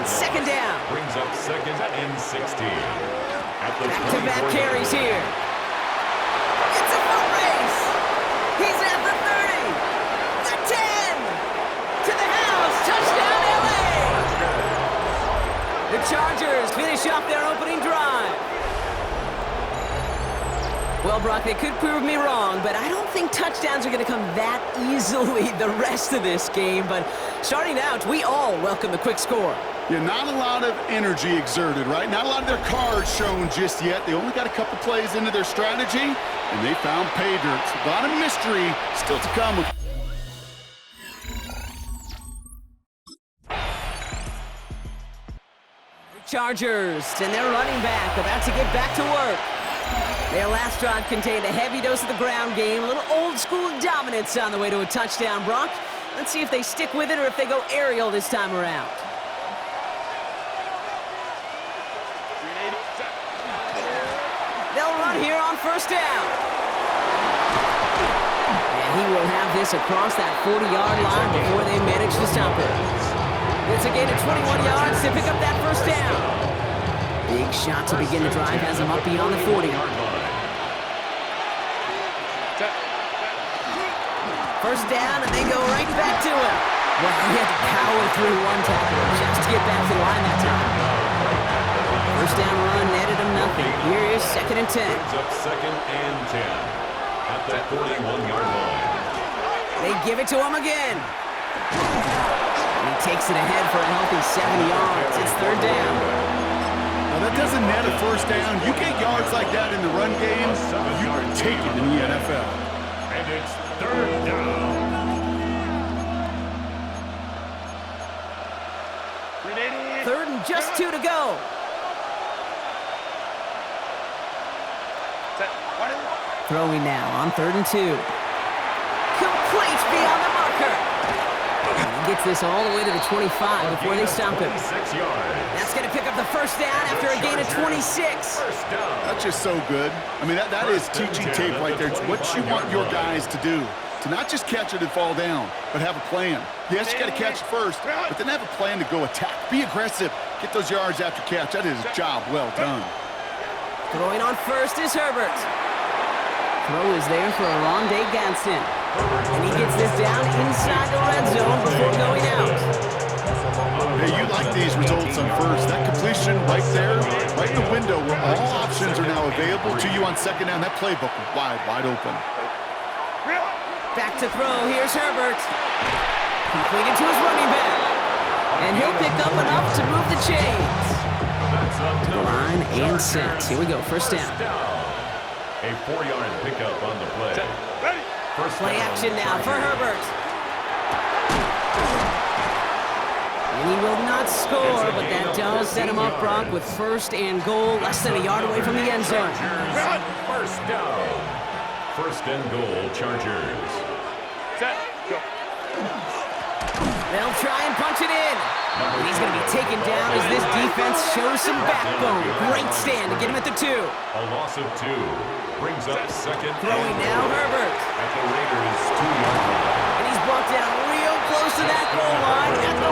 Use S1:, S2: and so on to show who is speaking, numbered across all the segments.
S1: on second down.
S2: Brings up 2nd and 16. At the
S1: Back-to-back carries here. It's a foot race. He's at the 30. The 10. To the house. Touchdown, LA. The Chargers finish off their opening drive. Well, Brock, they could prove me wrong, but I don't think touchdowns are going to come that easily the rest of this game. But starting out, we all welcome the quick score.
S3: Yeah, not a lot of energy exerted, right? Not a lot of their cards shown just yet. They only got a couple plays into their strategy, and they found pay dirt. A lot of mystery still to come.
S1: Chargers, and their running back about to get back to work. Their last drive contained a heavy dose of the ground game, a little old-school dominance on the way to a touchdown, Brock. Let's see if they stick with it or if they go aerial this time around. They'll run here on first down. And he will have this across that 40-yard line before they manage to stop it. It's a gain of 21 yards to pick up that first down. Big shot to begin the drive has him up beyond the 40-yard line. First down, and they go right back to him. Well, he had to power through one tackle just to get back to the line that time. First down run netted him nothing. Here is 2nd and 10.
S2: Brings up 2nd and 10 at the 41-yard line.
S1: They give it to him again. And he takes it ahead for a healthy 70 yards. It's 3rd down.
S3: Now, that doesn't net a first down. You get yards like that in the run game, you take it in the NFL.
S2: And it's 3rd down.
S1: 3rd and just 2 to go. Throwing now on 3rd and 2. Complete beyond the marker. And he gets this all the way to the 25 before they stop him.
S2: 26 yards.
S1: That's going to pick up the first down after a gain of 26.
S2: First down.
S3: That's just so good. I mean, that is teaching tape right there. It's what you want your guys to do. To not just catch it and fall down, but have a plan. Yes, you got to catch it first, but then have a plan to go attack. Be aggressive. Get those yards after catch. That is a job well done.
S1: Throwing on first is Herbert. Throw is there for a Rondé Gadsden. And he gets this down inside the red zone before going out.
S3: Hey, you like these results on first. That completion right there, right in the window where all options are now available to you on 2nd down. That playbook wide open.
S1: Back to throw. Here's Herbert. Completed to his running back. And he'll pick up enough to move the chains. To the line and set. Here we go. First down.
S2: A 4-yard pickup on the play. First
S1: Play action now for Herbert. And he will not score, but that does set him up, Brock, with 1st and goal, less than a yard away from the end zone.
S2: First down. 1st and goal, Chargers.
S1: They'll try and punch it in. And he's going to be taken down as this defense shows some backbone. Great stand to get him at the 2.
S2: A loss of 2. Brings up 2nd.
S1: Throwing now, Herbert.
S2: At the Raiders' 2-yard line.
S1: And he's brought down real close to that goal line at the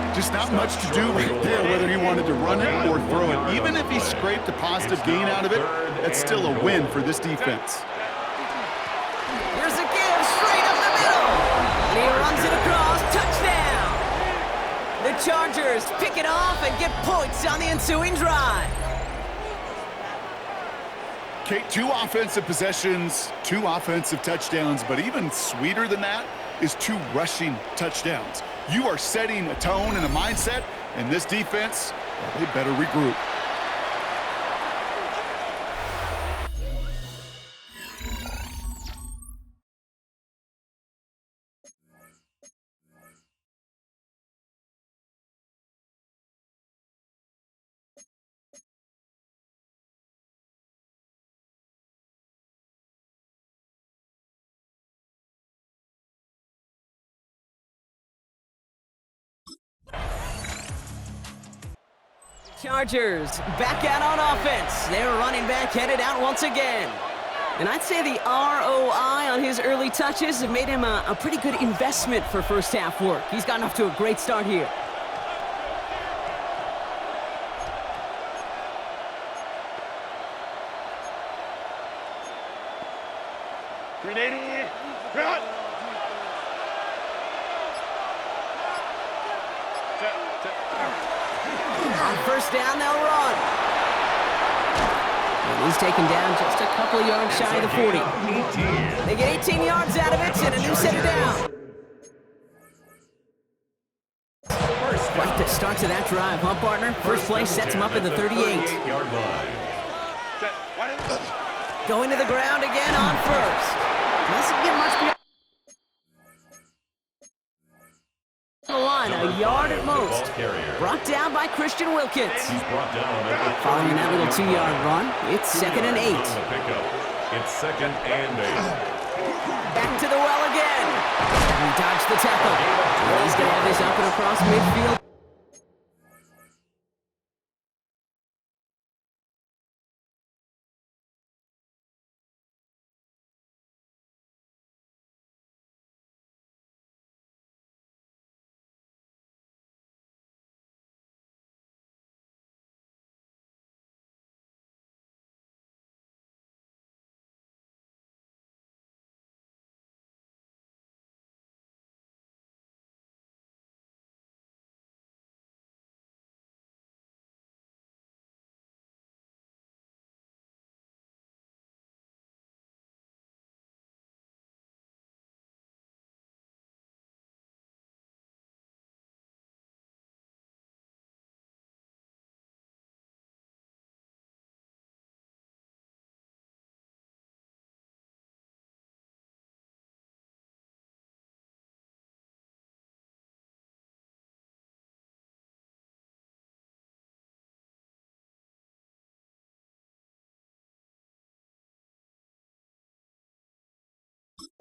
S1: 1.
S3: Just not much to do right there, whether he wanted to run it or throw it. Even if he scraped a positive gain out of it, that's still a win for this defense.
S1: Here's a give straight up the middle. And he runs it across. Touchdown. The Chargers pick it off and get points on the ensuing drive.
S3: Okay, 2 offensive possessions, 2 offensive touchdowns, but even sweeter than that is 2 rushing touchdowns. You are setting a tone and a mindset, and this defense, they better regroup.
S1: Chargers back out on offense. Their running back headed out once again. And I'd say the ROI on his early touches have made him a pretty good investment for first half work. He's gotten off to a great start here. On first down, they'll run. And he's taken down just a couple of yards shy of the 40. They get 18 yards out of it and a new set of down. Right the start to that drive, huh, partner? First play sets him up at the 38. Going to the ground again on first. Doesn't get much beyond the line, a yard at most. Brought down by Christian Wilkins. Following that little 2-yard run, it's 2nd and 8.
S2: It's 2nd and 8.
S1: Back to the well again. He dodged the tackle. He's going to have this up and across midfield.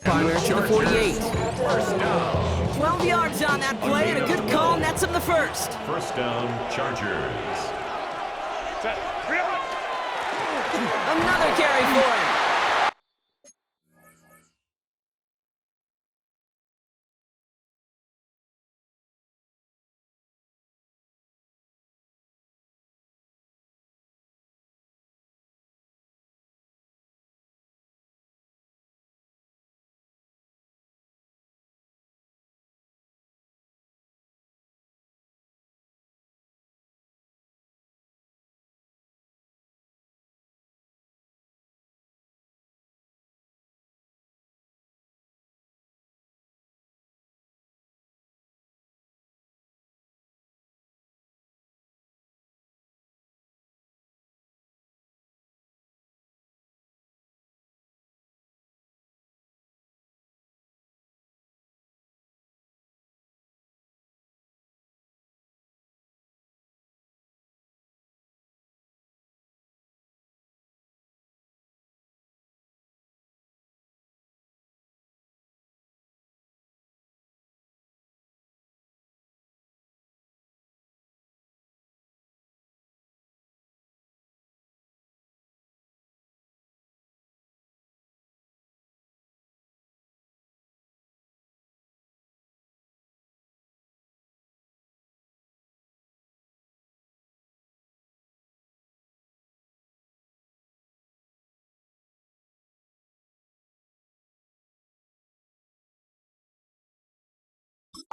S1: Fire to the 48. 12 yards on that play, and a good call nets him the first.
S2: First down, Chargers.
S1: Another carry for him.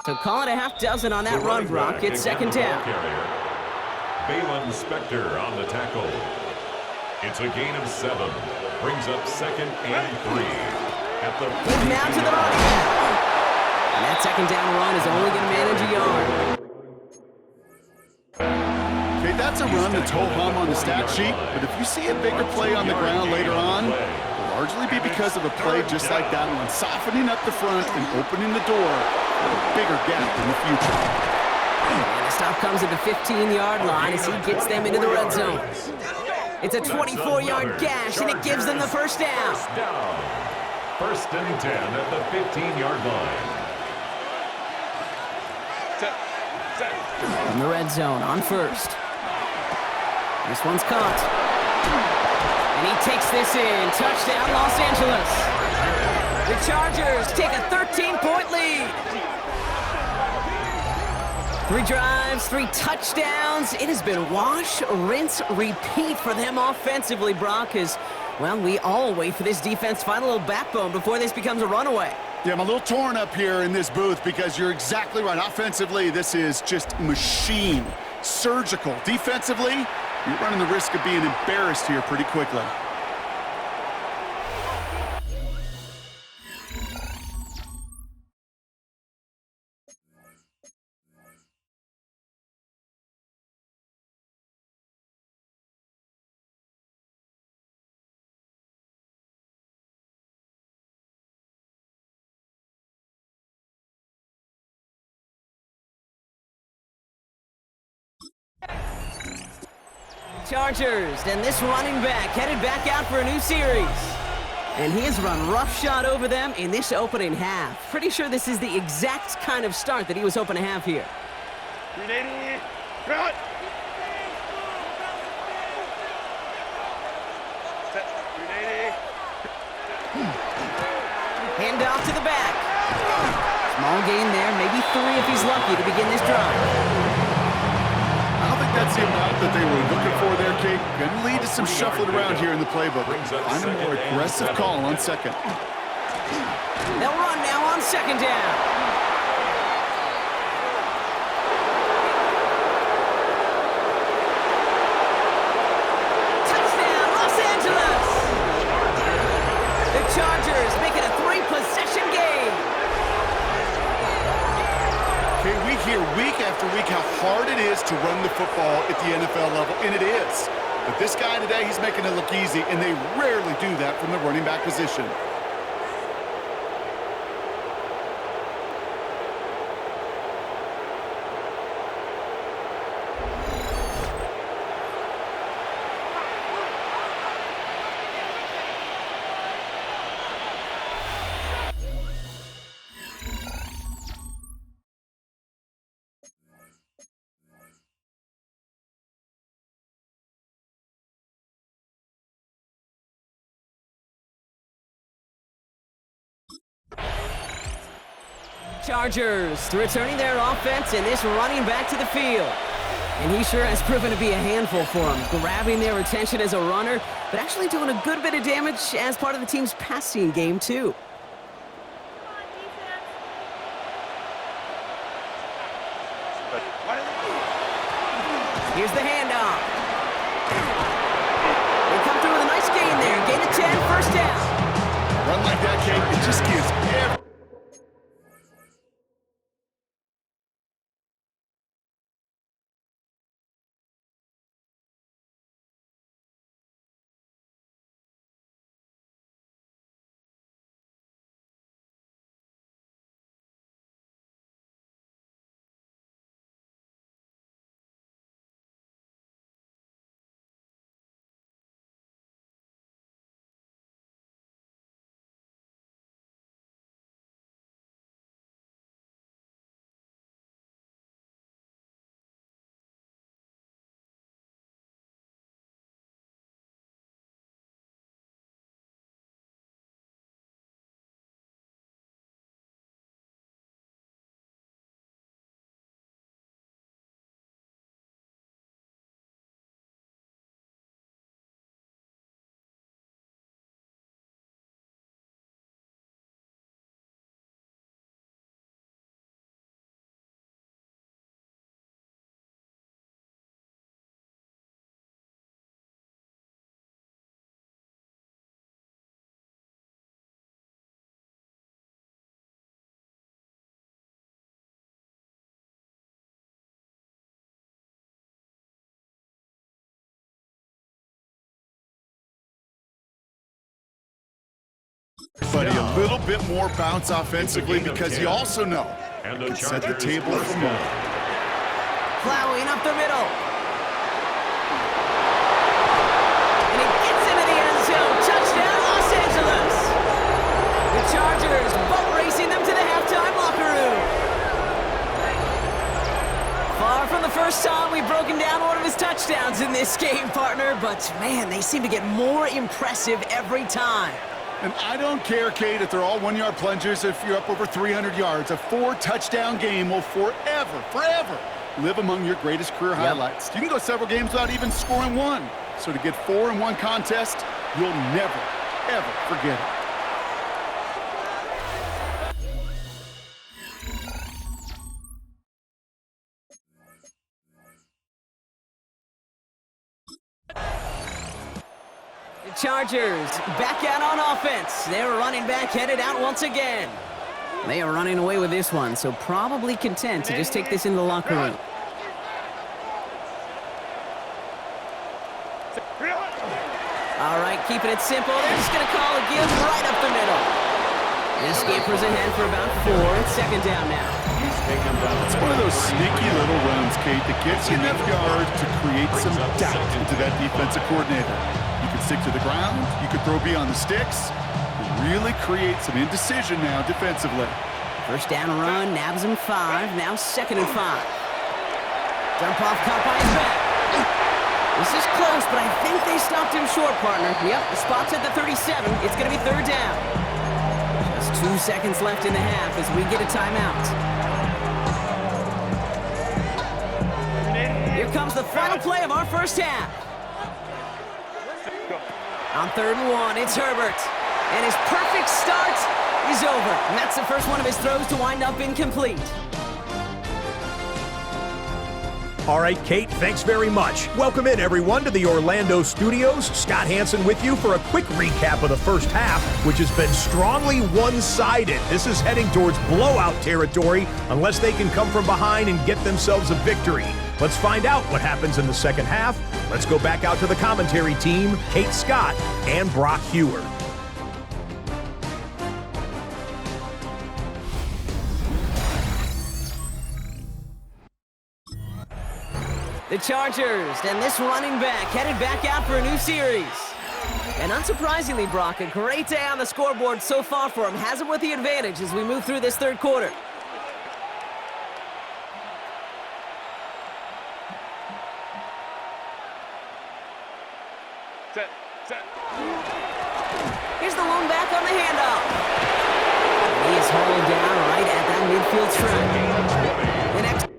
S1: So call it a half dozen on that run, Brock. It's 2nd down.
S2: Balin Spector on the tackle. It's a gain of 7. Brings up 2nd and 3. At the
S1: now to the body. And that 2nd down run is only going to manage a yard.
S3: Okay, that's a run that's ho-hum on the stat sheet, but if you see a bigger play on the ground later on, it'll largely be because of a play just like that one, softening up the front and opening the door for a bigger gap in the future.
S1: And the stop comes at the 15-yard line as he gets them into the red zone. It's a 24-yard gash, and it gives them the first down.
S2: First and 10 at the 15-yard line.
S1: In the red zone on first. This one's caught. And he takes this in. Touchdown, Los Angeles. The Chargers take a 13-point lead. 3 drives, 3 touchdowns. It has been wash, rinse, repeat for them offensively, Brock, as Well, we all wait for this defense to find a little backbone before this becomes a runaway.
S3: Yeah, I'm a little torn up here in this booth because you're exactly right. Offensively, this is just machine. Surgical. Defensively, you're running the risk of being embarrassed here pretty quickly.
S1: Chargers, and this running back headed back out for a new series. And he has run roughshod over them in this opening half. Pretty sure this is the exact kind of start that he was hoping to have here. Hand off to the back. Small gain there, maybe 3 if he's lucky to begin this drive.
S3: I don't think that's the amount that they were looking for there, Kate. Going to lead to some shuffling around here in the playbook. Find a more aggressive call on second.
S1: They'll run now on second down. Touchdown, Los Angeles! The Chargers make it a 3-possession game.
S3: Okay, we hear week after week how hard it is to run the football at the NFL level, and it is. But this guy today, he's making it look easy, and they rarely do that from the running back position.
S1: Chargers returning their offense and this running back to the field. And he sure has proven to be a handful for them, grabbing their attention as a runner, but actually doing a good bit of damage as part of the team's passing game, too. Here's the handoff. They come through with a nice gain there. Gain of 10, first down.
S3: Run like that, Kate, it just gives every... But a little bit more bounce offensively because you also know you can set the table for more.
S1: Plowing up the middle. And he gets into the end zone. Touchdown, Los Angeles. The Chargers boat racing them to the halftime locker room. Far from the first time we've broken down one of his touchdowns in this game, partner. But, man, they seem to get more impressive every time.
S3: And I don't care, Kate, if they're all one-yard plungers, if you're up over 300 yards. A 4-touchdown game will forever live among your greatest career highlights. You can go several games without even scoring one. So to get 4 in one contest, You'll never, ever forget it.
S1: Chargers back out on offense. Their running back headed out once again. They are running away with this one, so probably content to just take this into the locker room. All right, keeping it simple. They're just going to call a give right up the middle. This scampers ahead for about 4. It's second down now.
S3: It's one of those sneaky little runs, Kate, that gets you enough yards to create some doubt into that defensive coordinator. You can stick to the ground, you can throw beyond the sticks, and really create some indecision now defensively.
S1: First down run, nabs him 5, now 2nd and 5. Dump off caught by his back. This is close, but I think they stopped him short, partner. Yep, the spot's at the 37. It's going to be 3rd down. Just 2 seconds left in the half as we get a timeout. Here comes the final play of our first half. On 3rd and 1, it's Herbert. And his perfect start is over. And that's the first one of his throws to wind up incomplete.
S4: All right, Kate, thanks very much. Welcome in, everyone, to the Orlando studios. Scott Hansen with you for a quick recap of the first half, which has been strongly one-sided. This is heading towards blowout territory unless they can come from behind and get themselves a victory. Let's find out what happens in the second half. Let's go back out to the commentary team, Kate Scott and Brock Hewer.
S1: The Chargers, and this running back headed back out for a new series. And unsurprisingly, Brock, a great day on the scoreboard so far for him. Has him with the advantage as we move through this 3rd quarter. Here's the lone back on the handoff. And he is hauled down right at that midfield stripe. An excellent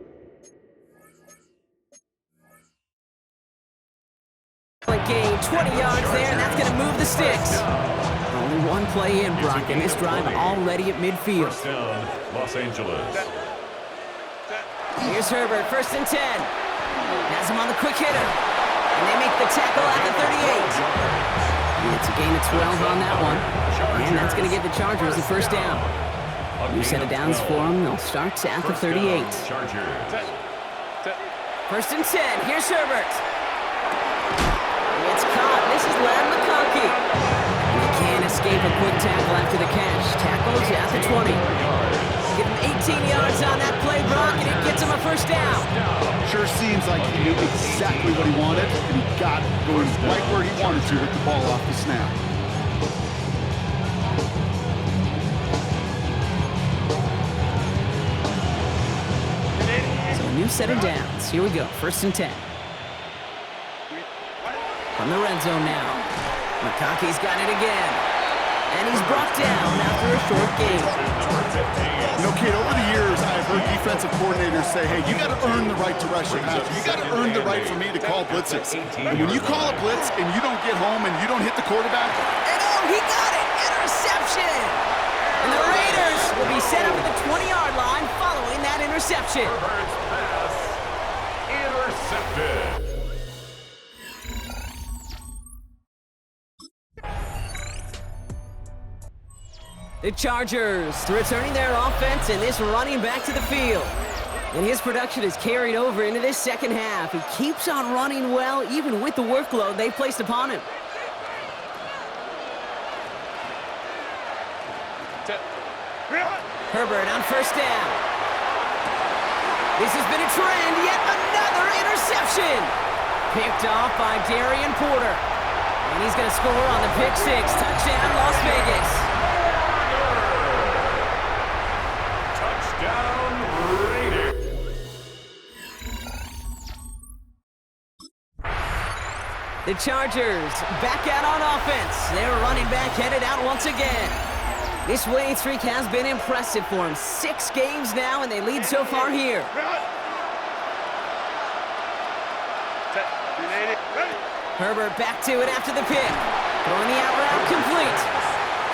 S1: gain, 20 yards there, and that's going to move the sticks. Only one play in, Brock, and this drive already at midfield.
S2: First down, Los Angeles.
S1: Here's Herbert, 1st and 10. Has him on the quick hitter. And they make the tackle at the 38. It's a gain of 12 on that one. And that's going to give the Chargers the first down. New set of downs for them. They'll start at the 38. 1st and 10. Here's Herbert. It's caught. This is Lam McConkey. And he can't escape a quick tackle after the catch. Tackles at the 20. Give him 18 yards on that play, Brock, and it gets him a first down.
S3: Sure seems like he knew exactly what he wanted, and he got it going right where he wanted to with the ball off the snap.
S1: So a new set of downs. Here we go, 1st and 10. From the red zone now. McConkey's got it again. And he's brought down after a short gain.
S3: You know, Kate, over the years, I've heard defensive coordinators say, hey, you got to earn the right to rush your passer. You got to earn the right for me to call blitzes. And when you call a blitz and you don't get home and you don't hit the quarterback.
S1: And oh, he got it! Interception! And the Raiders will be set up at the 20-yard line following that interception.
S2: Herbert's pass intercepted.
S1: The Chargers returning their offense and this running back to the field. And his production is carried over into this second half. He keeps on running well, even with the workload they placed upon him. Herbert on 1st down. This has been a trend, yet another interception. Picked off by Darian Porter. And he's going to score on the pick 6. Touchdown, Las Vegas.
S2: Touchdown, Raiders.
S1: The Chargers back out on offense. Their running back headed out once again. This winning streak has been impressive for him. 6 games now, and they lead so far here. Herbert back to it after the pick. Throwing the out route complete.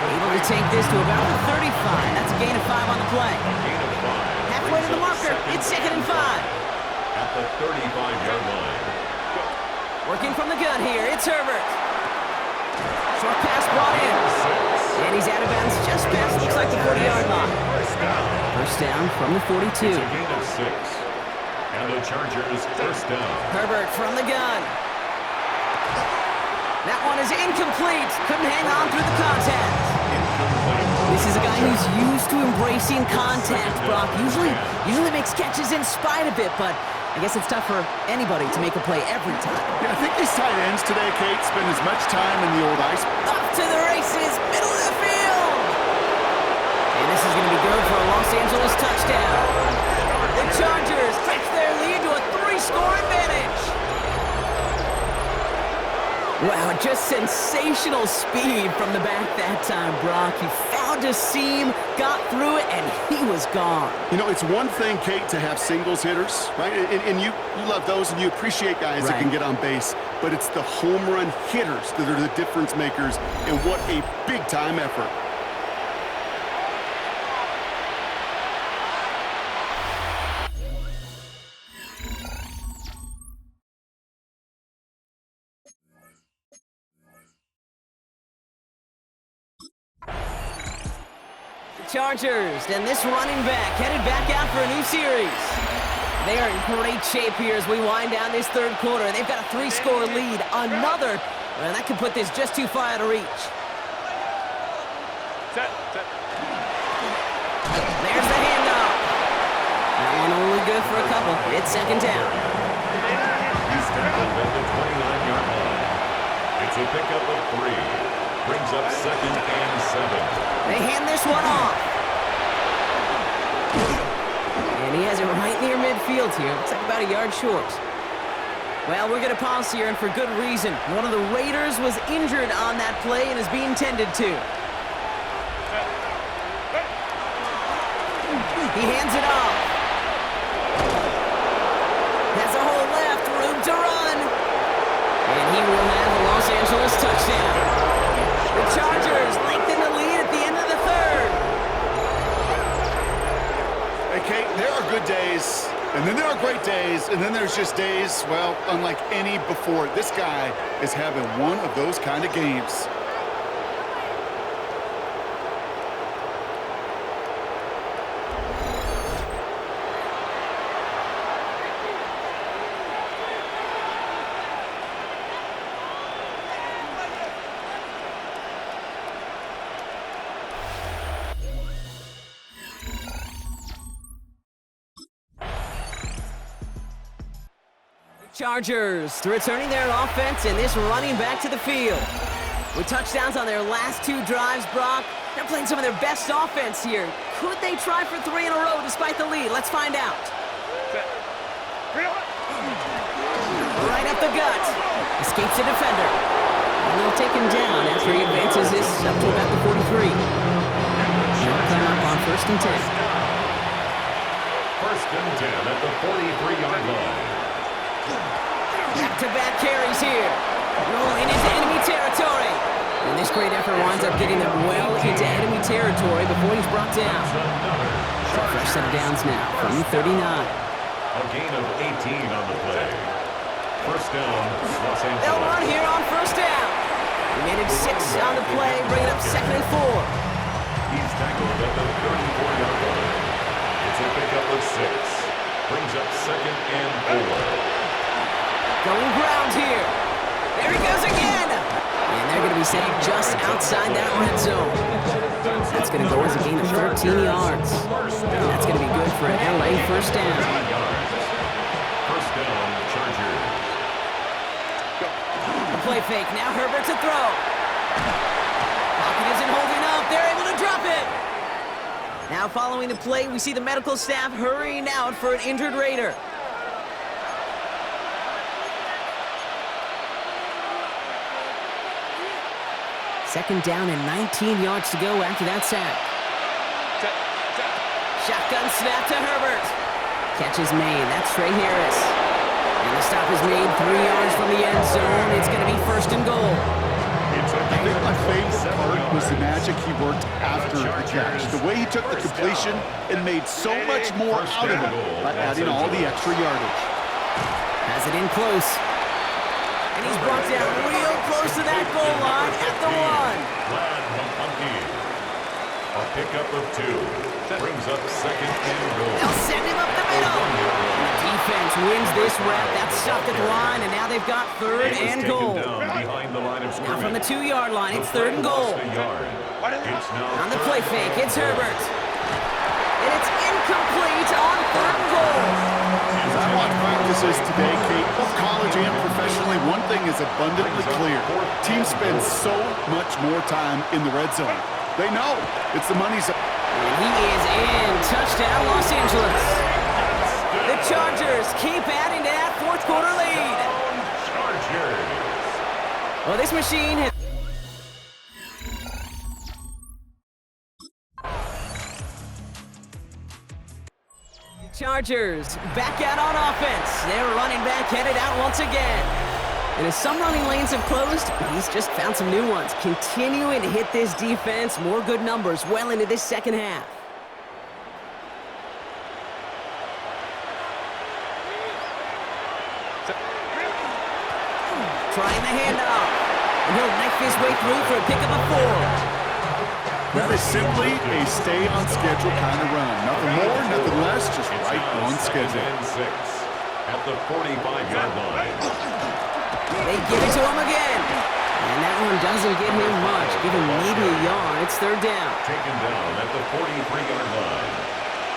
S1: Able to take this to about the 35. That's a gain of 5 on the play.
S2: A gain of 5.
S1: Halfway to the marker. It's 2nd and 5.
S2: At the 35-yard line.
S1: Working from the gun here. It's Herbert. Short pass brought in. And he's out of bounds just past, looks like the 40-yard line. First down from the 42.
S2: It's a gain of 6. And the Chargers first down.
S1: Herbert from the gun. That one is incomplete. Couldn't hang on through the contact. This is a guy who's used to embracing contact, Brock. Usually makes catches in spite of it, but I guess it's tough for anybody to make a play every time.
S3: Yeah, I think these tight ends today, Kate, spend as much time in the old ice.
S1: Off to the races, middle of the field. And this is going to be good for a Los Angeles touchdown. The Chargers catch their lead to a 3-score advantage. Wow, just sensational speed from the back that time, Brock. He found a seam, got through it, and he was gone.
S3: You know, it's one thing, Kate, to have singles hitters, right? And you love those, and you appreciate guys that can get on base. But it's the home run hitters that are the difference makers, and what a big-time effort.
S1: Chargers, and this running back headed back out for a new series. They are in great shape here as we wind down this third quarter. They've got a 3-score lead. Another, well, that could put this just too far out of reach. There's the handoff. That one only good for a couple. It's 2nd down.
S2: He's tackled at the 29-yard line. It's a pickup of 3. Brings up 2nd and 7.
S1: They hand this one off. And he has it right near midfield here. Looks like about a yard short. Well, we're going to pause here, and for good reason. One of the Raiders was injured on that play and is being tended to. He hands it off. Has a hole left, room to run. And he will have a Los Angeles touchdown. The Chargers lengthen the lead at the end of the third.
S3: Hey, Kate, there are good days, and then there are great days, and then there's just days, well, unlike any before. This guy is having one of those kind of games.
S1: Chargers returning their offense and this running back to the field. With touchdowns on their last 2 drives, Brock, they're playing some of their best offense here. Could they try for 3 in a row despite the lead? Let's find out. Right up the gut. Escapes the defender. And they'll take him down after he advances this up to about the 43. They'll come up on 1st and 10.
S2: 1st and 10 at the 43-yard line.
S1: Back-to-back carries here. Rolling into enemy territory. And this great effort winds up getting them well into enemy territory before he's brought down. Fresh set of downs now from 39.
S2: A gain of 18 on the play. First down, Los Angeles.
S1: They'll run here on 1st down. He made it 6 on the play, bringing up 2nd and 4.
S2: He's tackled at the 34-yard line. It's a pickup of 6. Brings up 2nd and 4.
S1: Going ground here. There he goes again. And they're going to be set just outside that red zone. That's going to go as a gain of 13 yards. And that's going to be good for an LA first down.
S2: First down, Chargers.
S1: A play fake. Now Herbert to throw. Pocket isn't holding up. They're able to drop it. Now following the play, we see the medical staff hurrying out for an injured Raider. Second down and 19 yards to go after that sack. Shotgun snap to Herbert. Catch is made. That's Trey Harris. And the stop is made 3 yards from the end zone. It's going to be 1st and goal.
S2: It's a gain
S3: My favorite part was the magic he worked after the catch. The way he took the completion and made so much more out of it by adding all the extra yardage.
S1: Has it in close. And he's brought down real close to that goal line at the 1.
S2: A pickup of 2. Brings up second and goal.
S1: They'll send him up the middle. The defense wins this rep. That's stopped at the line, and now they've got 3rd and goal.
S2: Behind the line of
S1: Now from the 2-yard line, it's 3rd and goal. On the play fake, it's Herbert. And it's incomplete on 3rd and goal.
S3: As I watch practices today, Kate, both college and professionally, one thing is abundantly clear. Teams spend so much more time in the red zone. They know it's the money zone.
S1: And he is in. Touchdown, Los Angeles. The Chargers keep adding to that 4th quarter lead.
S2: Chargers.
S1: Well, this machine has... Chargers back out on offense. Their running back headed out once again. And as some running lanes have closed, he's just found some new ones. Continuing to hit this defense. More good numbers well into this second half. Trying the handoff. And he'll knife his way through for a pickup of 4.
S3: That is simply a stay-on-schedule kind of run. Nothing more, nothing less, just right on schedule.
S2: And 6 at the 45-yard line.
S1: They give it to him again. And that one doesn't get him much. Give him maybe a yard. It's 3rd down.
S2: Taken down at the 43-yard line.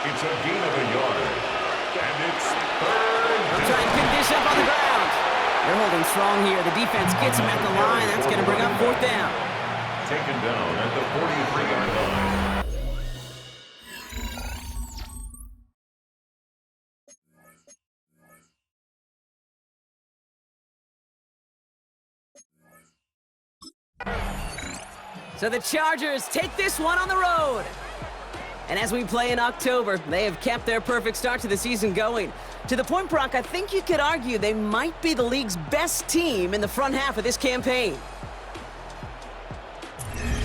S2: It's a gain of a yard. And it's 3rd.
S1: They'll try and pick this up on the ground. They're holding strong here. The defense gets him at the line. That's going to bring up 4th down.
S2: Taken down at the 43-yard line.
S1: So the Chargers take this one on the road. And as we play in October, they have kept their perfect start to the season going. To the point, Brock, I think you could argue they might be the league's best team in the front half of this campaign.